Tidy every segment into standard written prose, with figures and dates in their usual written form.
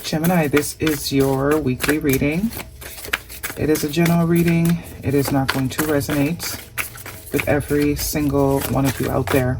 Gemini, this is your weekly reading. It is a general reading. It is not going to resonate with every single one of you out there.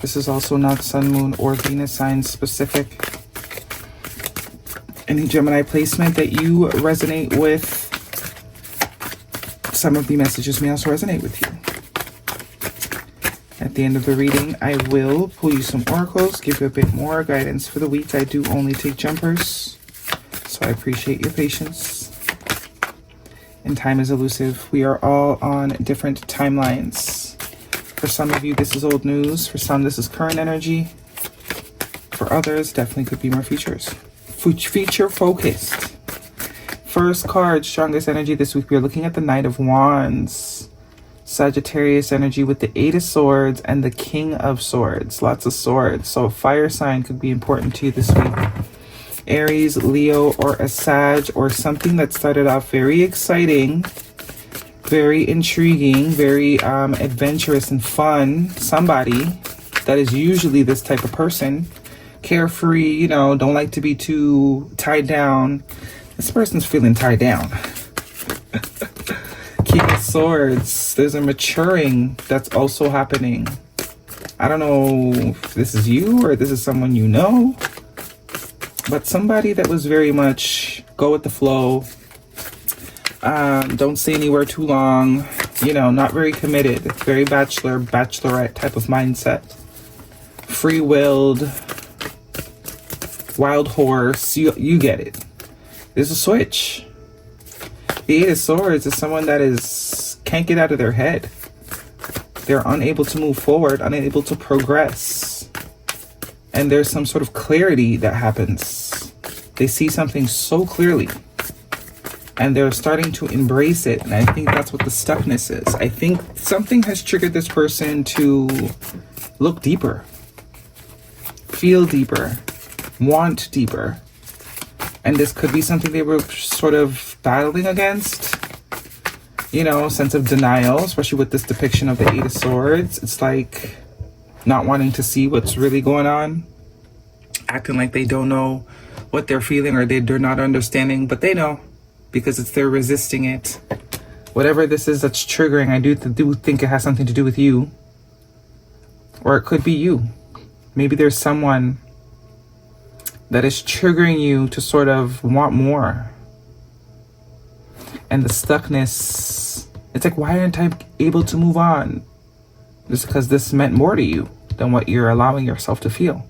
This is also not Sun, Moon, or Venus sign specific. Any Gemini placement that you resonate with, some of the messages may also resonate with you. At the end of the reading, I will pull you some oracles, give you a bit more guidance for the week. I do only take jumpers, so I appreciate your patience. And time is elusive. We are all on different timelines. For some of you, this is old news. For some, this is current energy. For others, definitely could be more feature focused. First card, strongest energy this week. We're looking at the Knight of Wands. Sagittarius energy with the Eight of Swords and the King of Swords. Lots of swords. So a fire sign could be important to you this week. Aries, Leo, or a Sag, or something that started off very exciting, very intriguing, very adventurous and fun. Somebody that is usually this type of person. Carefree, you know, don't like to be too tied down. This person's feeling tied down. King of Swords, there's a maturing that's also happening. I don't know if this is you or this is someone you know, but somebody that was very much go with the flow. Don't stay anywhere too long, you know, not very committed, very bachelorette type of mindset. Free-willed, wild horse, you get it. There's a switch. The Eight of Swords is someone that can't get out of their head. They're unable to move forward, unable to progress. And there's some sort of clarity that happens. They see something so clearly. And they're starting to embrace it. And I think that's what the stuckness is. I think something has triggered this person to look deeper. Feel deeper. Want deeper. And this could be something they were sort of battling against. You know, sense of denial, especially with this depiction of the Eight of Swords. It's like not wanting to see what's really going on. Acting like they don't know what they're feeling or they're not understanding. But they know because they're resisting it. Whatever this is that's triggering, I do think it has something to do with you. Or it could be you. Maybe there's someone that is triggering you to sort of want more. And the stuckness, it's like, why aren't I able to move on? Just because this meant more to you than what you're allowing yourself to feel.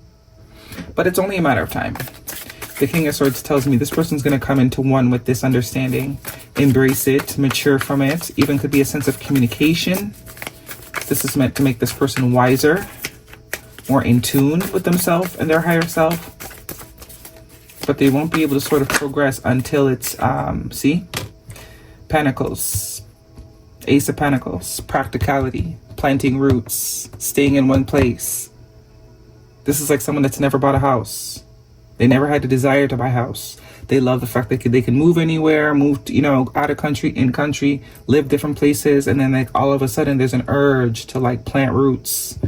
But it's only a matter of time. The King of Swords tells me this person's going to come into one with this understanding, embrace it, mature from it. Even could be a sense of communication. This is meant to make this person wiser, more in tune with themselves and their higher self. But they won't be able to sort of progress until it's, see? Pentacles. Ace of Pentacles. Practicality. Planting roots. Staying in one place. This is like someone that's never bought a house. They never had the desire to buy a house. They love the fact that they can move anywhere, move, you know, out of country, in country, live different places. And then like all of a sudden there's an urge to like plant roots.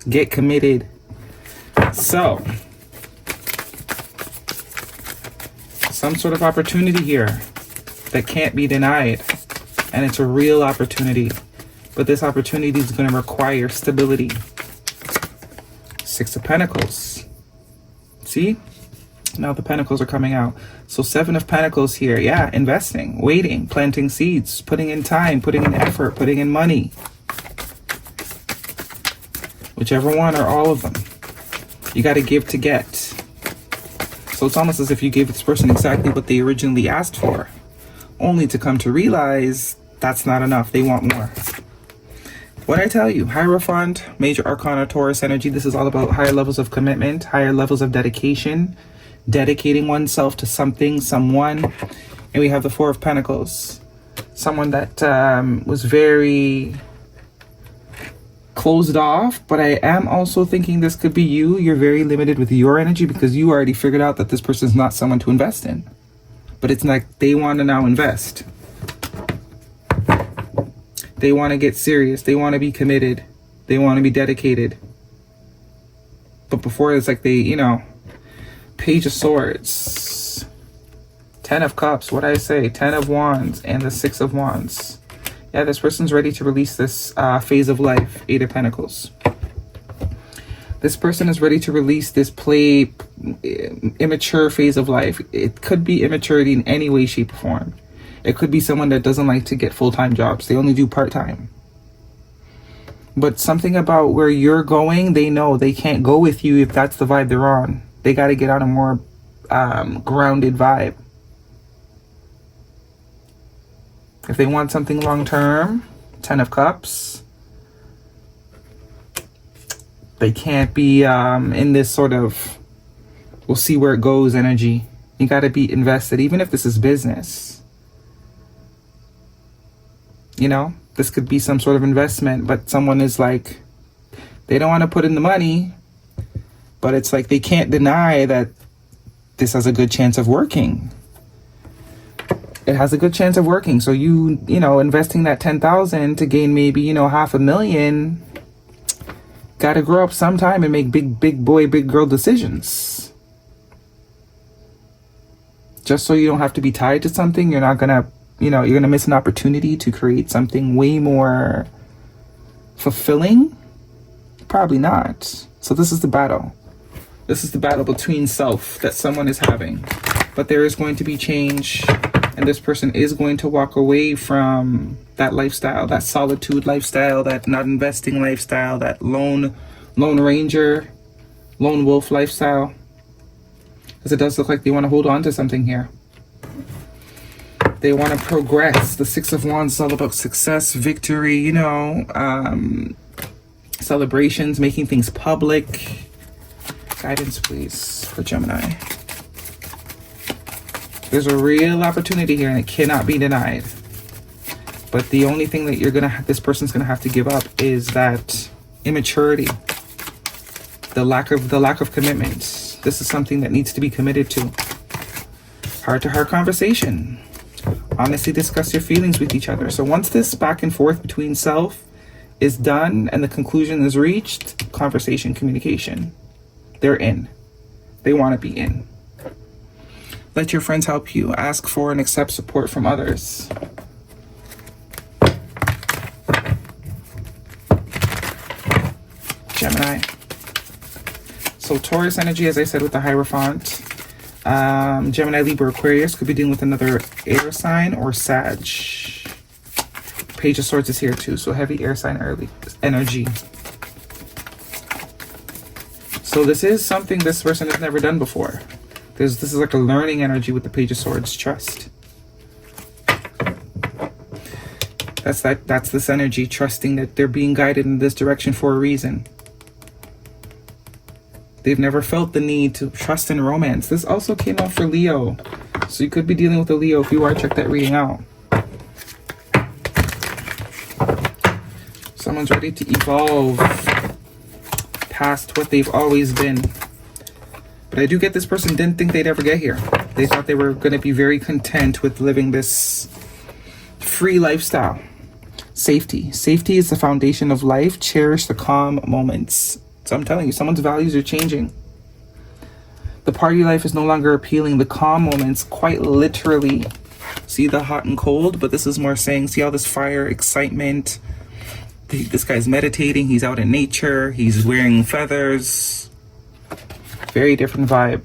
Get committed. So some sort of opportunity here that can't be denied. And it's a real opportunity. But this opportunity is going to require stability. Six of Pentacles. See? Now the Pentacles are coming out. So Seven of Pentacles here. Yeah, investing, waiting, planting seeds, putting in time, putting in effort, putting in money. Whichever one or all of them. You got to give to get. So it's almost as if you gave this person exactly what they originally asked for, only to come to realize that's not enough. They want more. What I tell you, Hierophant, Major Arcana, Taurus energy. This is all about higher levels of commitment, higher levels of dedication, dedicating oneself to something, someone. And we have the Four of Pentacles. Someone that was very closed off, but I am also thinking this could be you. You're very limited with your energy because you already figured out that this person is not someone to invest in. But it's like they want to now invest. They want to get serious. They want to be committed. They want to be dedicated. But before it's like they, you know, Page of Swords, 10 of Cups, what I say, 10 of Wands, and the 6 of Wands. Yeah, this person's ready to release this phase of life. 8 of Pentacles. This person is ready to release this immature phase of life. It could be immaturity in any way, shape, or form. It could be someone that doesn't like to get full-time jobs. They only do part-time. But something about where you're going, they know they can't go with you if that's the vibe they're on. They got to get on a more grounded vibe. If they want something long-term, 10 of Cups. They can't be in this sort of, we'll see where it goes energy. You got to be invested, even if this is business. You know, this could be some sort of investment, but someone is like, they don't want to put in the money, but it's like they can't deny that this has a good chance of working. It has a good chance of working. So you know, investing that 10,000 to gain maybe, you know, $500,000, got to grow up sometime and make big boy, big girl decisions. Just so you don't have to be tied to something, you're not going to, you know, you're going to miss an opportunity to create something way more fulfilling. Probably not. So this is the battle. This is the battle between self that someone is having. But there is going to be change. And this person is going to walk away from that lifestyle, that solitude lifestyle, that not investing lifestyle, that lone ranger, lone wolf lifestyle. Because it does look like they want to hold on to something here. They want to progress. The 6 of Wands is all about success, victory, you know, celebrations, making things public. Guidance, please, for Gemini. There's a real opportunity here and it cannot be denied. But the only thing that this person's gonna have to give up is that immaturity, the lack of commitment. This is something that needs to be committed to. Heart-to-heart conversation. Honestly discuss your feelings with each other. So once this back and forth between self is done and the conclusion is reached, conversation, communication, they're in. They want to be in. Let your friends help you. Ask for and accept support from others. Gemini. So Taurus energy, as I said, with the Hierophant. Gemini, Libra, Aquarius could be dealing with another air sign or Sag. Page of Swords is here too, so heavy air sign early energy. So this is something this person has never done before. This is like a learning energy with the Page of Swords. Trust. That's this energy, trusting that they're being guided in this direction for a reason. They've never felt the need to trust in romance. This also came out for Leo. So you could be dealing with a Leo. If you are, check that reading out. Someone's ready to evolve past what they've always been. But I do get this person didn't think they'd ever get here. They thought they were going to be very content with living this free lifestyle. Safety. Safety is the foundation of life. Cherish the calm moments. So I'm telling you, someone's values are changing. The party life is no longer appealing. The calm moments, quite literally. See the hot and cold, but this is more saying, see all this fire, excitement. This guy's meditating. He's out in nature. He's wearing feathers. Very different vibe.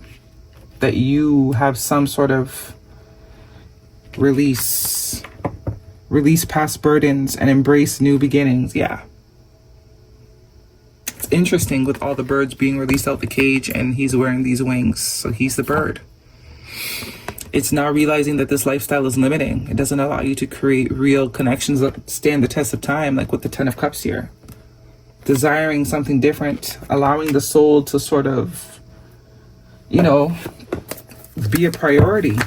That you have some sort of release past burdens and embrace new beginnings. Yeah. It's interesting with all the birds being released out the cage and he's wearing these wings. So he's the bird. It's now realizing that this lifestyle is limiting. It doesn't allow you to create real connections that stand the test of time, like with the 10 of Cups here. Desiring something different, allowing the soul to sort of, you know, be a priority.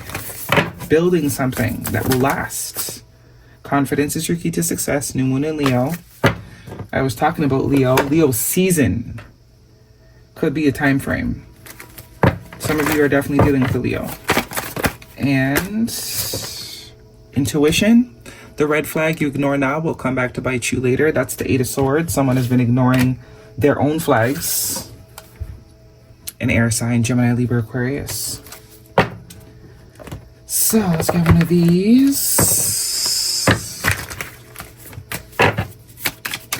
Building something that will last. Confidence is your key to success. New moon in Leo. I was talking about Leo. Leo season could be a time frame. Some of you are definitely dealing with the Leo. And intuition, the red flag you ignore now will come back to bite you later. That's the 8 of Swords. Someone has been ignoring their own flags. an air sign, Gemini, Libra, Aquarius. So let's get one of these.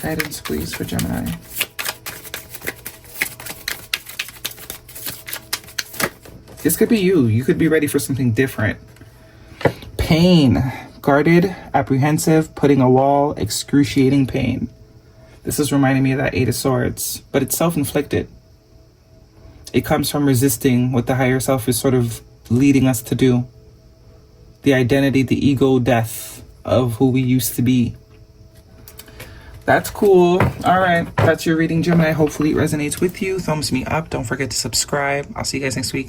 Guidance, please, for Gemini. This could be you. You could be ready for something different. Pain. Guarded, apprehensive, putting a wall, excruciating pain. This is reminding me of that Eight of Swords, but it's self-inflicted. It comes from resisting what the higher self is sort of leading us to do. The identity, the ego death of who we used to be. That's cool. All right, that's your reading, Gemini. Hopefully it resonates with you. Thumbs me up. Don't forget to subscribe. I'll see you guys next week.